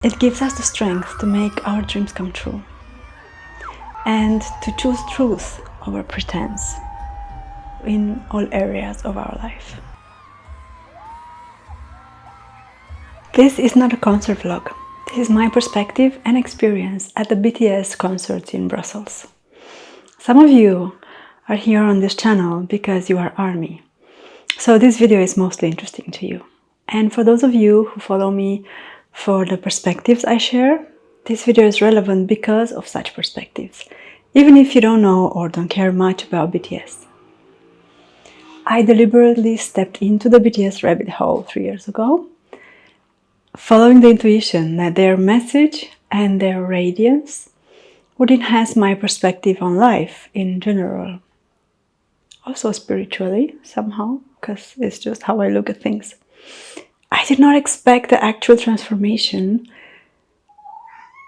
It gives us the strength to make our dreams come true and to choose truth over pretense in all areas of our life. This is not a concert vlog. This is my perspective and experience at the BTS concert in Brussels. Some of you are here on this channel because you are ARMY, so this video is mostly interesting to you. And for those of you who follow me for the perspectives I share, this video is relevant because of such perspectives, even if you don't know or don't care much about BTS. I deliberately stepped into the BTS rabbit hole 3 years ago, following the intuition that their message and their radiance would enhance my perspective on life in general. Also spiritually, somehow, because it's just how I look at things. I did not expect the actual transformation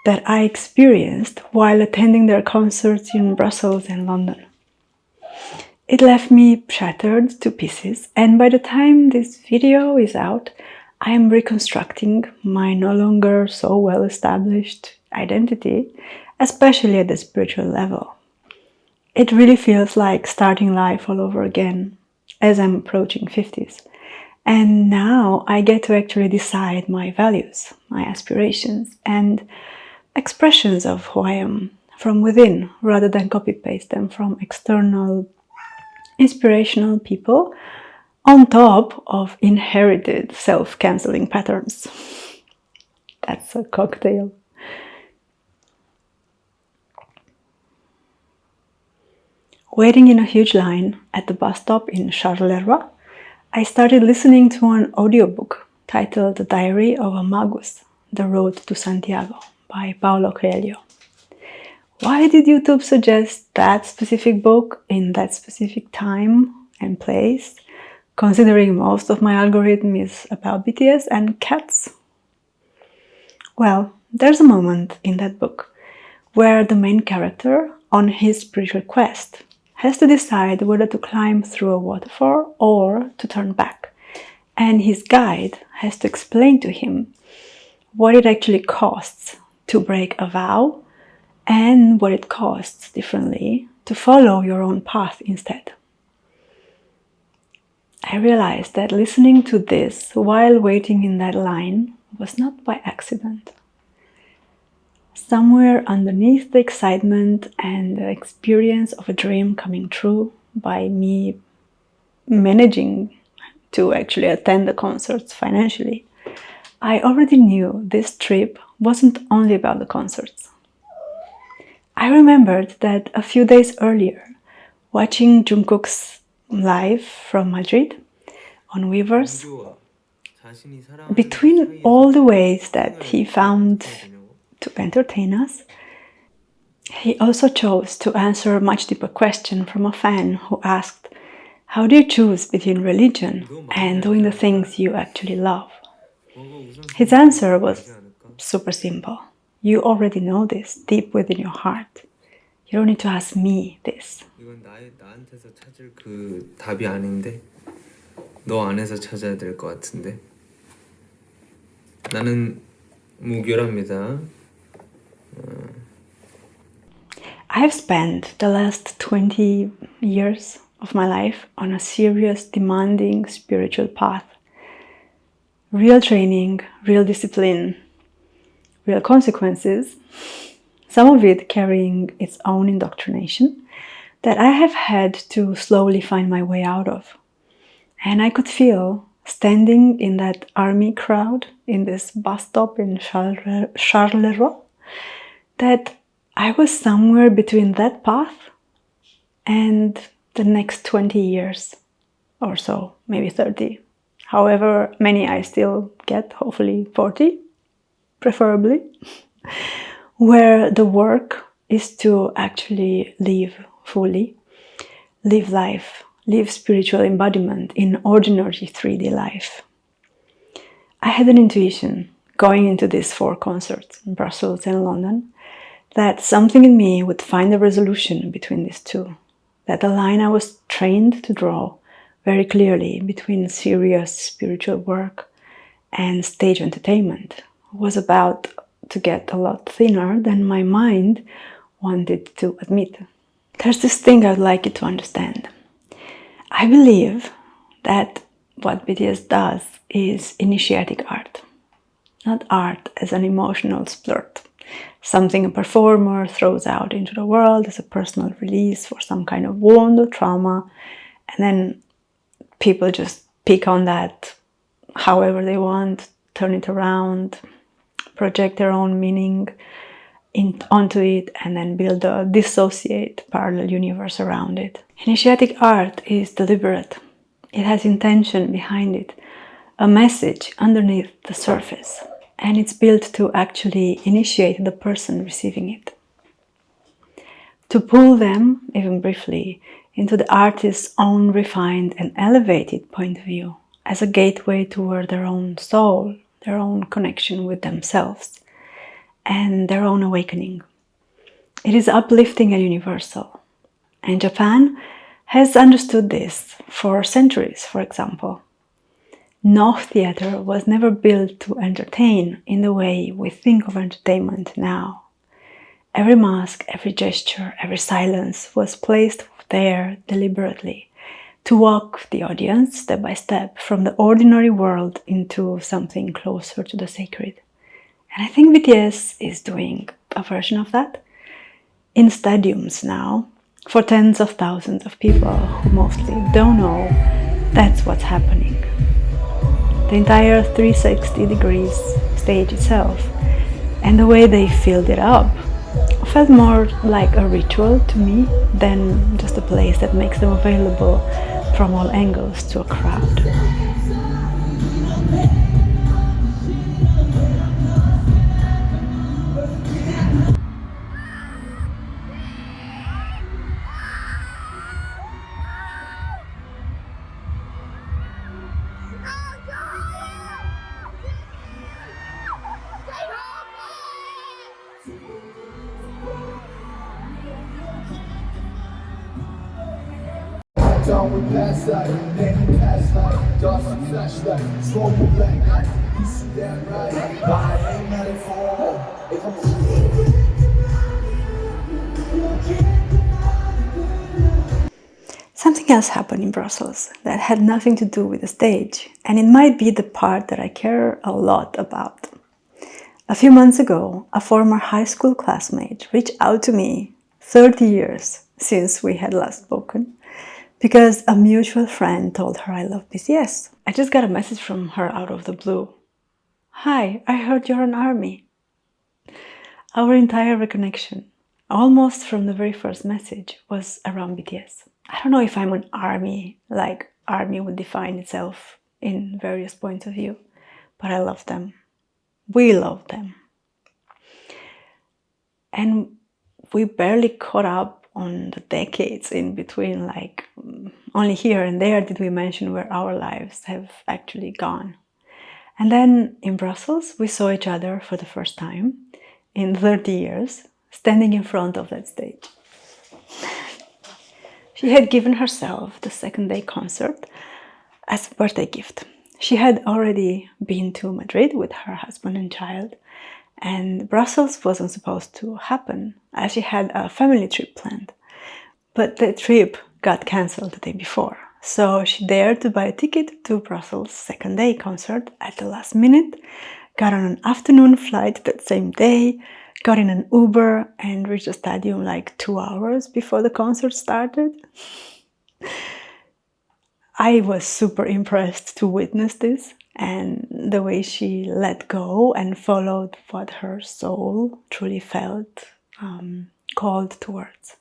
that I experienced while attending their concerts in Brussels and London. It left me shattered to pieces, and by the time this video is out, I am reconstructing my no longer so well-established identity, especially at the spiritual level. It really feels like starting life all over again as I'm approaching 50s. And now I get to actually decide my values, my aspirations, and expressions of who I am from within, rather than copy-paste them from external, inspirational people on top of inherited self-canceling patterns. That's a cocktail. Waiting in a huge line at the bus stop in Charleroi, I started listening to an audiobook titled The Diary of a Magus, The Road to Santiago by Paulo Coelho. Why did YouTube suggest that specific book in that specific time and place, considering most of my algorithm is about BTS and cats? Well, there's a moment in that book where the main character, on his spiritual quest, has to decide whether to climb through a waterfall or to turn back. And his guide has to explain to him what it actually costs to break a vow and what it costs differently to follow your own path instead. I realized that listening to this while waiting in that line was not by accident. Somewhere underneath the excitement and the experience of a dream coming true by me managing to actually attend the concerts financially, I already knew this trip wasn't only about the concerts. I remembered that a few days earlier, watching Jungkook's live from Madrid on Weverse, between all the ways that he found to entertain us, he also chose to answer a much deeper question from a fan who asked, how do you choose between religion and doing the things you actually love? His answer was super simple. You already know this deep within your heart. You don't need to ask me this. 이건 나한테서 찾을 그 답이 아닌데 너 안에서 찾아야 될 것 같은데 나는 무결합니다. I have spent the last 20 years of my life on a serious, demanding spiritual path. Real training, real discipline, real consequences, some of it carrying its own indoctrination that I have had to slowly find my way out of. And I could feel, standing in that army crowd in this bus stop in Charleroi, that I was somewhere between that path and the next 20 years or so, maybe 30. However many I still get, hopefully 40, preferably, where the work is to actually live fully, live life, live spiritual embodiment in ordinary 3D life. I had an intuition going into these 4 concerts in Brussels and London that something in me would find a resolution between these two, that the line I was trained to draw very clearly between serious spiritual work and stage entertainment was about to get a lot thinner than my mind wanted to admit. There's this thing I'd like you to understand. I believe that what BTS does is initiatic art, not art as an emotional splurt, something a performer throws out into the world as a personal release for some kind of wound or trauma, and then people just pick on that however they want, turn it around, project their own meaning onto it, and then build a dissociate parallel universe around it. Initiatic art is deliberate. It has intention behind it, a message underneath the surface, and it's built to actually initiate the person receiving it. To pull them, even briefly, into the artist's own refined and elevated point of view as a gateway toward their own soul, their own connection with themselves, and their own awakening. It is uplifting and universal. And Japan has understood this for centuries, for example. No theater was never built to entertain in the way we think of entertainment now. Every mask, every gesture, every silence was placed there deliberately to walk the audience step by step from the ordinary world into something closer to the sacred. And I think BTS is doing a version of that in stadiums now for tens of thousands of people who mostly don't know that's what's happening. The entire 360 degrees stage itself and the way they filled it up felt more like a ritual to me than just a place that makes them available from all angles to a crowd. Down with past life, then past life, dust flashlight, smoke black night, you see that right? I ain't metaphor, it comes Something else happened in Brussels that had nothing to do with the stage, and it might be the part that I care a lot about. A few months ago, a former high school classmate reached out to me 30 years since we had last spoken, because a mutual friend told her I love BTS. I just got a message from her out of the blue. Hi, I heard you're an ARMY. Our entire reconnection, almost from the very first message, was around BTS. I don't know if I'm an ARMY, like ARMY would define itself in various points of view, but I love them. We love them. And we barely caught up on the decades in between, like only here and there did we mention where our lives have actually gone. And then in Brussels, we saw each other for the first time in 30 years, standing in front of that stage. She had given herself the second day concert as a birthday gift. She had already been to Madrid with her husband and child, and Brussels wasn't supposed to happen as she had a family trip planned. But the trip got cancelled the day before, so she dared to buy a ticket to Brussels' second day concert at the last minute, got on an afternoon flight that same day, got in an Uber and reached the stadium like 2 hours before the concert started. I was super impressed to witness this and the way she let go and followed what her soul truly felt called towards.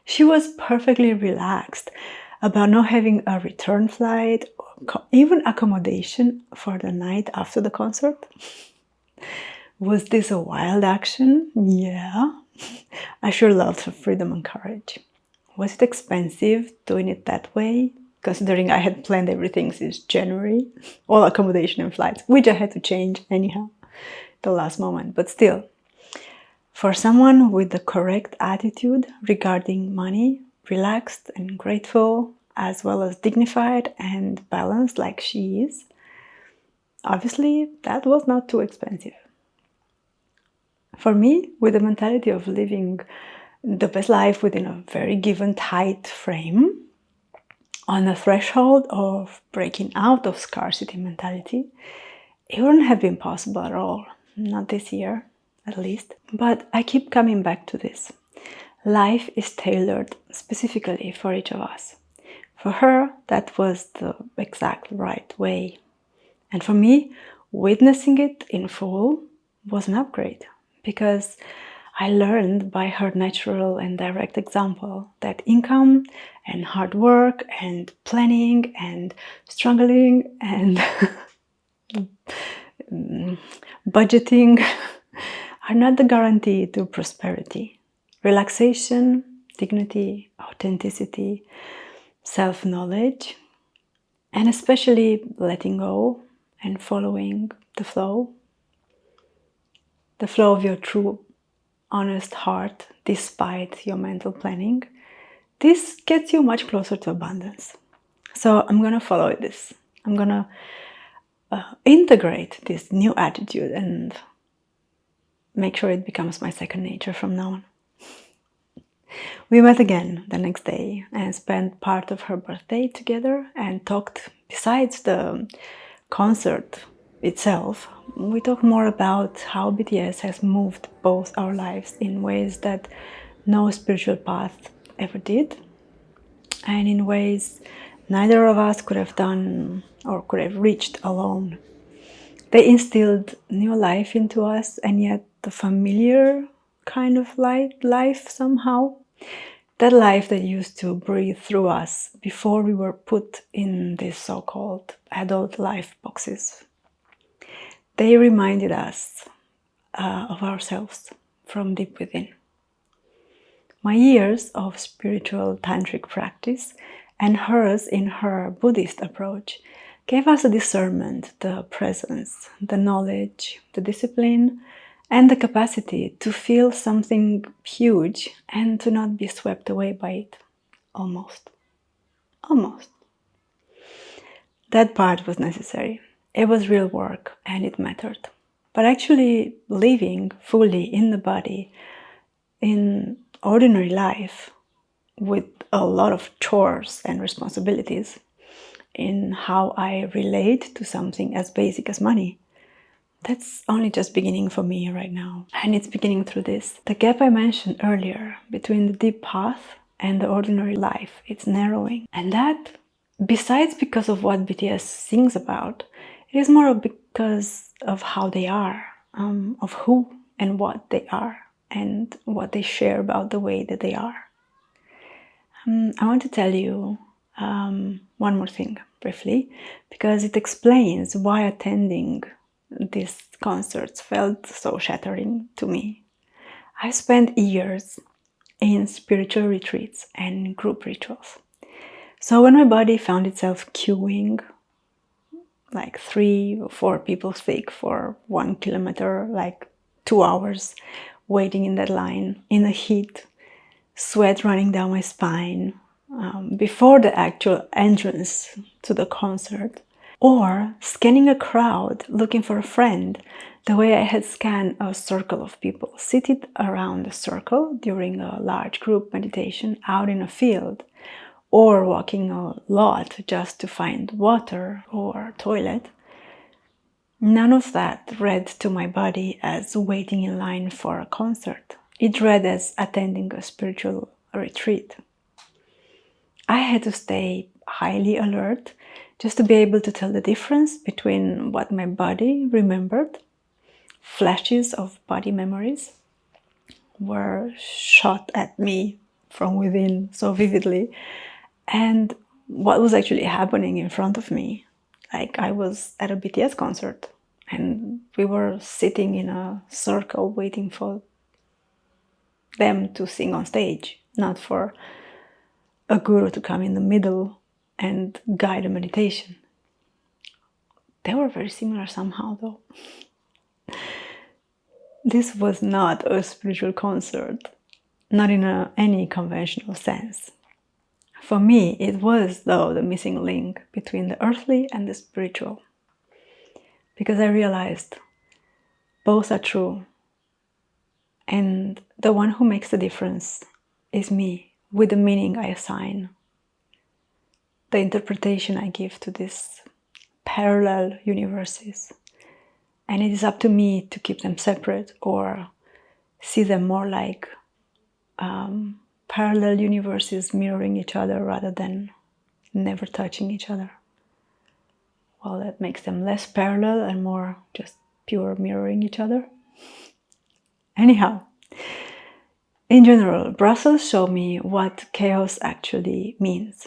She was perfectly relaxed about not having a return flight or even accommodation for the night after the concert. Was this a wild action? Yeah. I sure loved her freedom and courage. Was it expensive doing it that way? Considering I had planned everything since January, all accommodation and flights, which I had to change anyhow, the last moment. But still, for someone with the correct attitude regarding money, relaxed and grateful, as well as dignified and balanced like she is, obviously that was not too expensive. For me, with the mentality of living the best life within a very given tight frame, on the threshold of breaking out of scarcity mentality, it wouldn't have been possible at all. Not this year, at least. But I keep coming back to this. Life is tailored specifically for each of us. For her, that was the exact right way. And for me, witnessing it in full was an upgrade, because I learned by her natural and direct example that income and hard work and planning and struggling and budgeting are not the guarantee to prosperity. Relaxation, dignity, authenticity, self-knowledge, and especially letting go and following the flow of your true, honest heart despite your mental planning, this gets you much closer to abundance. So I'm gonna follow this. I'm gonna integrate this new attitude and make sure it becomes my second nature from now on. We met again the next day and spent part of her birthday together and talked, besides the concert itself, we talked more about how BTS has moved both our lives in ways that no spiritual path ever did, and in ways neither of us could have done or could have reached alone. They instilled new life into us, and yet the familiar kind of life somehow. That life that used to breathe through us before we were put in these so-called adult life boxes. They reminded us of ourselves from deep within. My years of spiritual tantric practice and hers in her Buddhist approach gave us the discernment, the presence, the knowledge, the discipline, and the capacity to feel something huge and to not be swept away by it. Almost. That part was necessary. It was real work and it mattered. But actually living fully in the body, in ordinary life, with a lot of chores and responsibilities, in how I relate to something as basic as money, that's only just beginning for me right now. And it's beginning through this. The gap I mentioned earlier between the deep path and the ordinary life, it's narrowing. And that, besides because of what BTS sings about, it is more because of how they are, of who and what they are, and what they share about the way that they are. I want to tell you one more thing, briefly, because it explains why attending these concerts felt so shattering to me. I spent years in spiritual retreats and group rituals. So when my body found itself queuing like 3 or 4 people thick for 1 kilometer, like 2 hours, waiting in that line in the heat, sweat running down my spine, before the actual entrance to the concert, or scanning a crowd looking for a friend, the way I had scanned a circle of people seated around a circle during a large group meditation out in a field, or walking a lot just to find water or toilet. None of that read to my body as waiting in line for a concert. It read as attending a spiritual retreat. I had to stay highly alert just to be able to tell the difference between what my body remembered, flashes of body memories were shot at me from within so vividly, and what was actually happening in front of me. Like I was at a BTS concert and we were sitting in a circle waiting for them to sing on stage, not for a guru to come in the middle and guide a meditation. They were very similar somehow, though. This was not a spiritual concert, not in any conventional sense. For me, it was, though, the missing link between the earthly and the spiritual, because I realized both are true, And the one who makes the difference is me, with the meaning I assign, the interpretation I give to these parallel universes. And it is up to me to keep them separate or see them more like parallel universes mirroring each other rather than never touching each other. Well, that makes them less parallel and more just pure mirroring each other. Anyhow, in general, Brussels showed me what chaos actually means.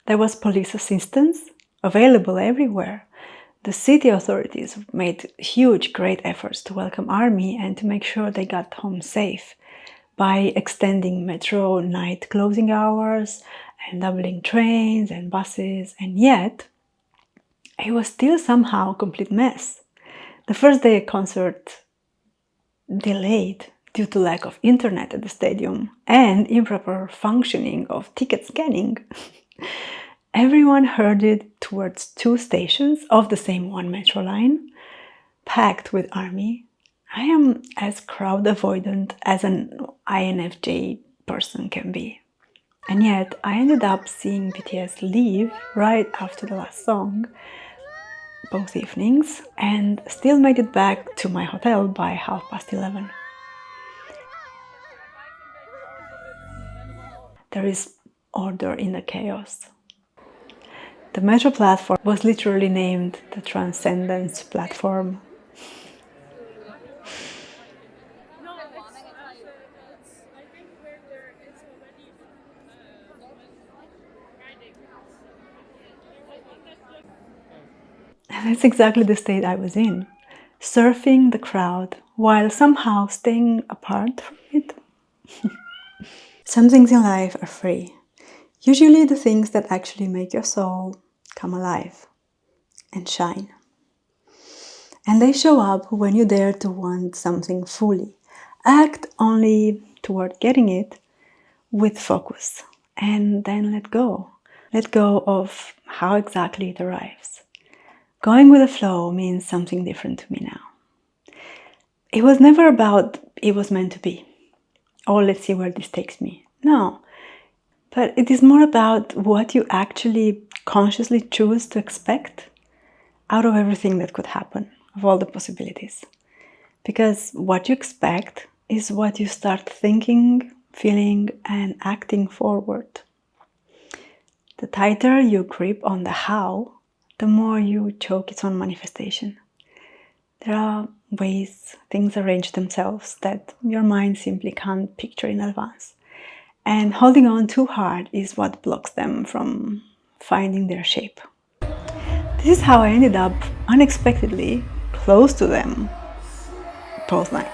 There was police assistance available everywhere. The city authorities made huge, great efforts to welcome army and to make sure they got home safe by extending metro night closing hours and doubling trains and buses, and yet it was still somehow a complete mess. The first day concert delayed due to lack of internet at the stadium and improper functioning of ticket scanning. Everyone herded towards 2 stations of the same one metro line, packed with army. I am as crowd avoidant as an INFJ person can be. And yet I ended up seeing BTS leave right after the last song, both evenings, and still made it back to my hotel by 11:30. There is order in the chaos. The metro platform was literally named the Transcendence Platform. And that's exactly the state I was in, surfing the crowd while somehow staying apart from it. Some things in life are free. Usually the things that actually make your soul come alive and shine. And they show up when you dare to want something fully. Act only toward getting it with focus, and then let go. Let go of how exactly it arrives. Going with the flow means something different to me now. It was never about it was meant to be, or let's see where this takes me. No, but it is more about what you actually consciously choose to expect out of everything that could happen, of all the possibilities. Because what you expect is what you start thinking, feeling, and acting forward. The tighter you grip on the how, the more you choke its own manifestation. There are ways things arrange themselves that your mind simply can't picture in advance. And holding on too hard is what blocks them from finding their shape. This is how I ended up unexpectedly close to them both nights.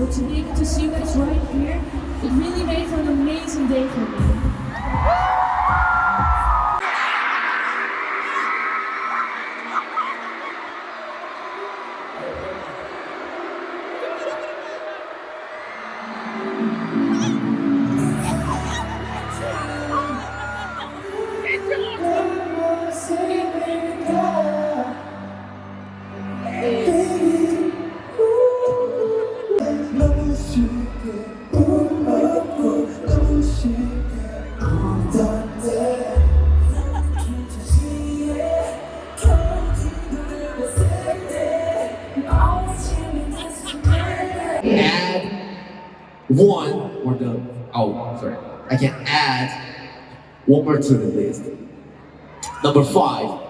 So to be able to see you guys right here, it really made for an amazing day for me. I can add one more to the list. Number 5,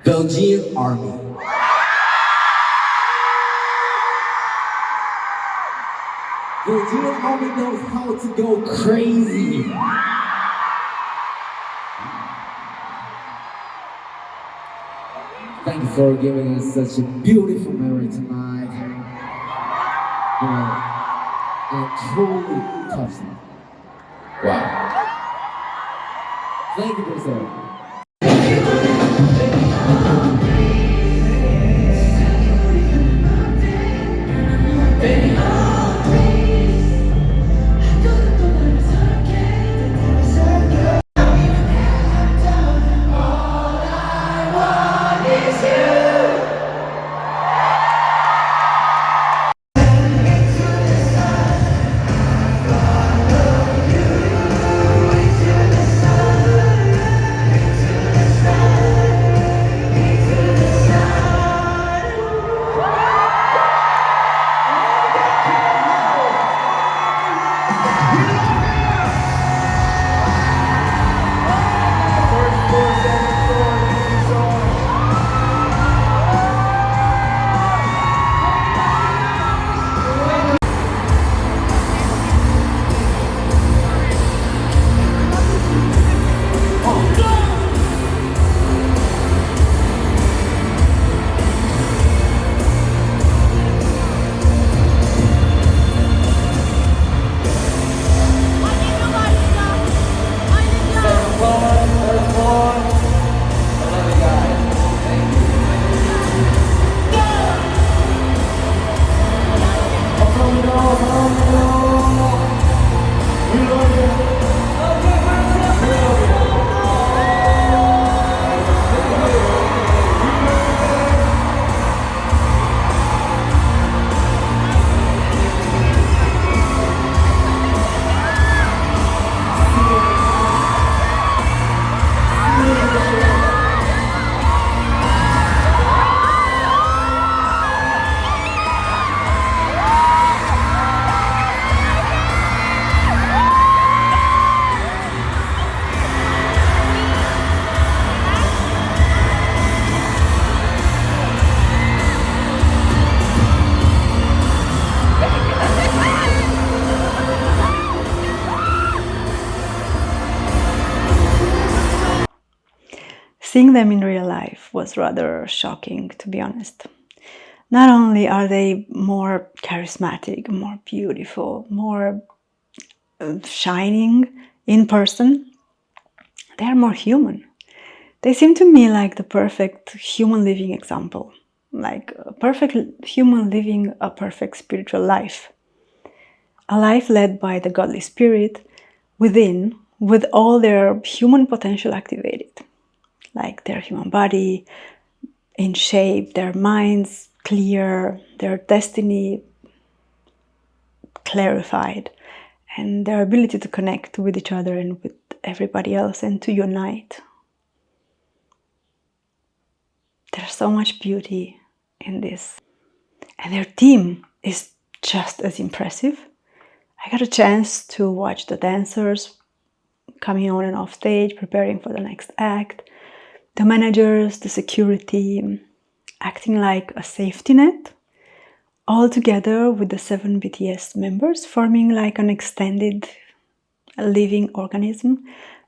Belgian Army. Belgian Army knows how to go crazy. Thank you for giving us such a beautiful memory tonight. And truly touched me. Wow. Thank you, Brazil. Seeing them in real life was rather shocking, to be honest. Not only are they more charismatic, more beautiful, more shining in person, they are more human. They seem to me like the perfect human living example, like a perfect human living a perfect spiritual life. A life led by the godly spirit within, with all their human potential activated, like their human body in shape, their minds clear, their destiny clarified, and their ability to connect with each other and with everybody else and to unite. There's so much beauty in this. And their team is just as impressive. I got a chance to watch the dancers coming on and off stage, preparing for the next act. The managers, the security, acting like a safety net, all together with the 7 BTS members, forming like an extended living organism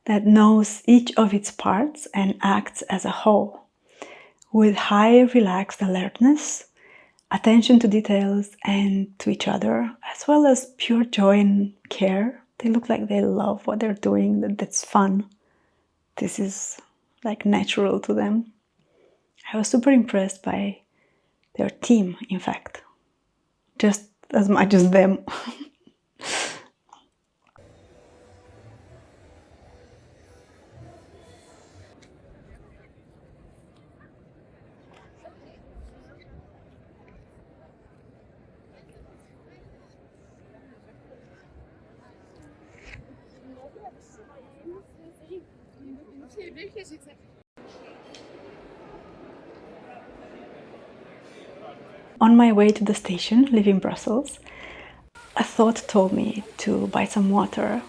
that knows each of its parts and acts as a whole, with high relaxed alertness, attention to details and to each other, as well as pure joy and care. They look like they love what they're doing, that's fun. This is like natural to them. I was super impressed by their team, in fact, just as much as them. On my way to the station, leaving Brussels, a thought told me to buy some water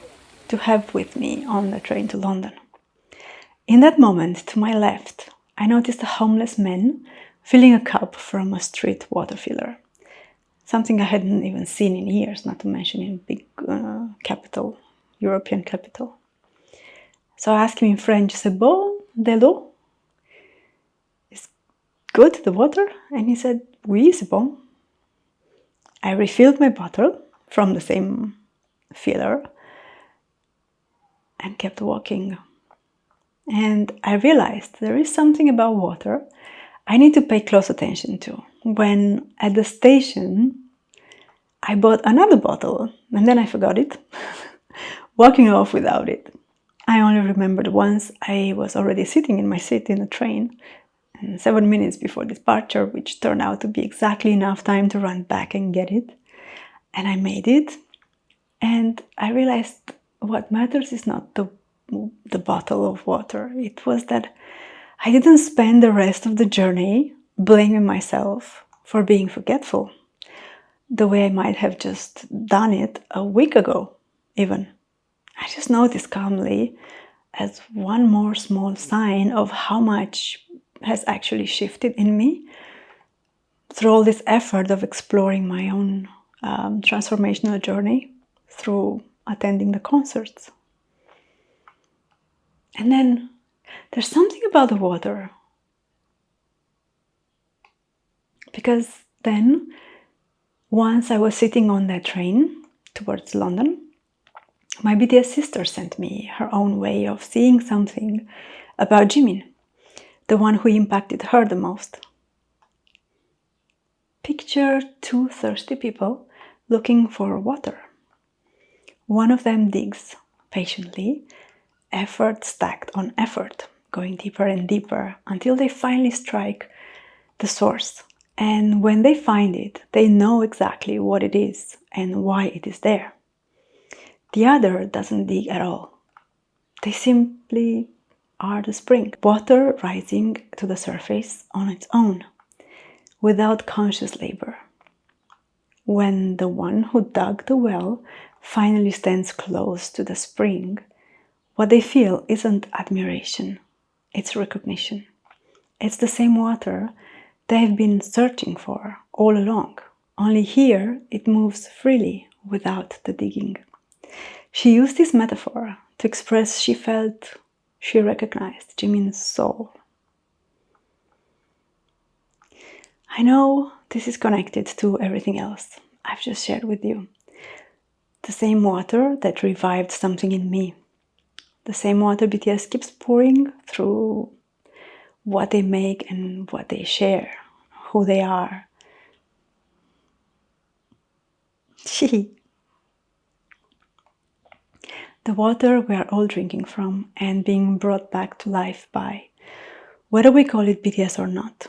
to have with me on the train to London. In that moment, to my left, I noticed a homeless man filling a cup from a street water filler. Something I hadn't even seen in years, not to mention in big capital, European capital. So I asked him in French, "C'est bon, de l'eau? Is good, the water?" And he said, "Oui, c'est bon." I refilled my bottle from the same filler and kept walking. And I realized there is something about water I need to pay close attention to. When at the station, I bought another bottle and then I forgot it, walking off without it. I only remembered once I was already sitting in my seat in the train, and 7 minutes before departure, which turned out to be exactly enough time to run back and get it. And I made it, and I realized what matters is not the bottle of water. It was that I didn't spend the rest of the journey blaming myself for being forgetful, the way I might have just done it a week ago, even. I just noticed calmly as one more small sign of how much has actually shifted in me through all this effort of exploring my own transformational journey through attending the concerts. And then there's something about the water, because then once I was sitting on that train towards London, my BTS sister sent me her own way of seeing something about Jimin, the one who impacted her the most. Picture two thirsty people looking for water. One of them digs patiently, effort stacked on effort, going deeper and deeper until they finally strike the source. And when they find it, they know exactly what it is and why it is there. The other doesn't dig at all. They simply are the spring, water rising to the surface on its own, without conscious labor. When the one who dug the well finally stands close to the spring, what they feel isn't admiration, it's recognition. It's the same water they've been searching for all along, only here it moves freely without the digging. She used this metaphor to express she felt she recognized Jimin's soul. I know this is connected to everything else I've just shared with you. The same water that revived something in me. The same water BTS keeps pouring through what they make and what they share, who they are. The water we are all drinking from and being brought back to life by, whether we call it BTS or not.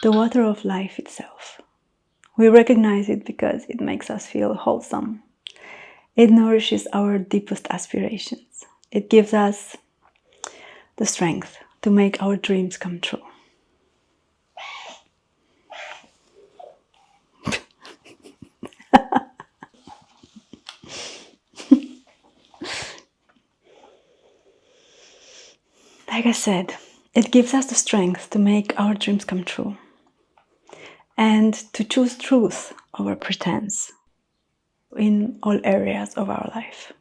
The water of life itself. We recognize it because it makes us feel wholesome. It nourishes our deepest aspirations. It gives us the strength to make our dreams come true. Like I said, it gives us the strength to make our dreams come true and to choose truth over pretense in all areas of our life.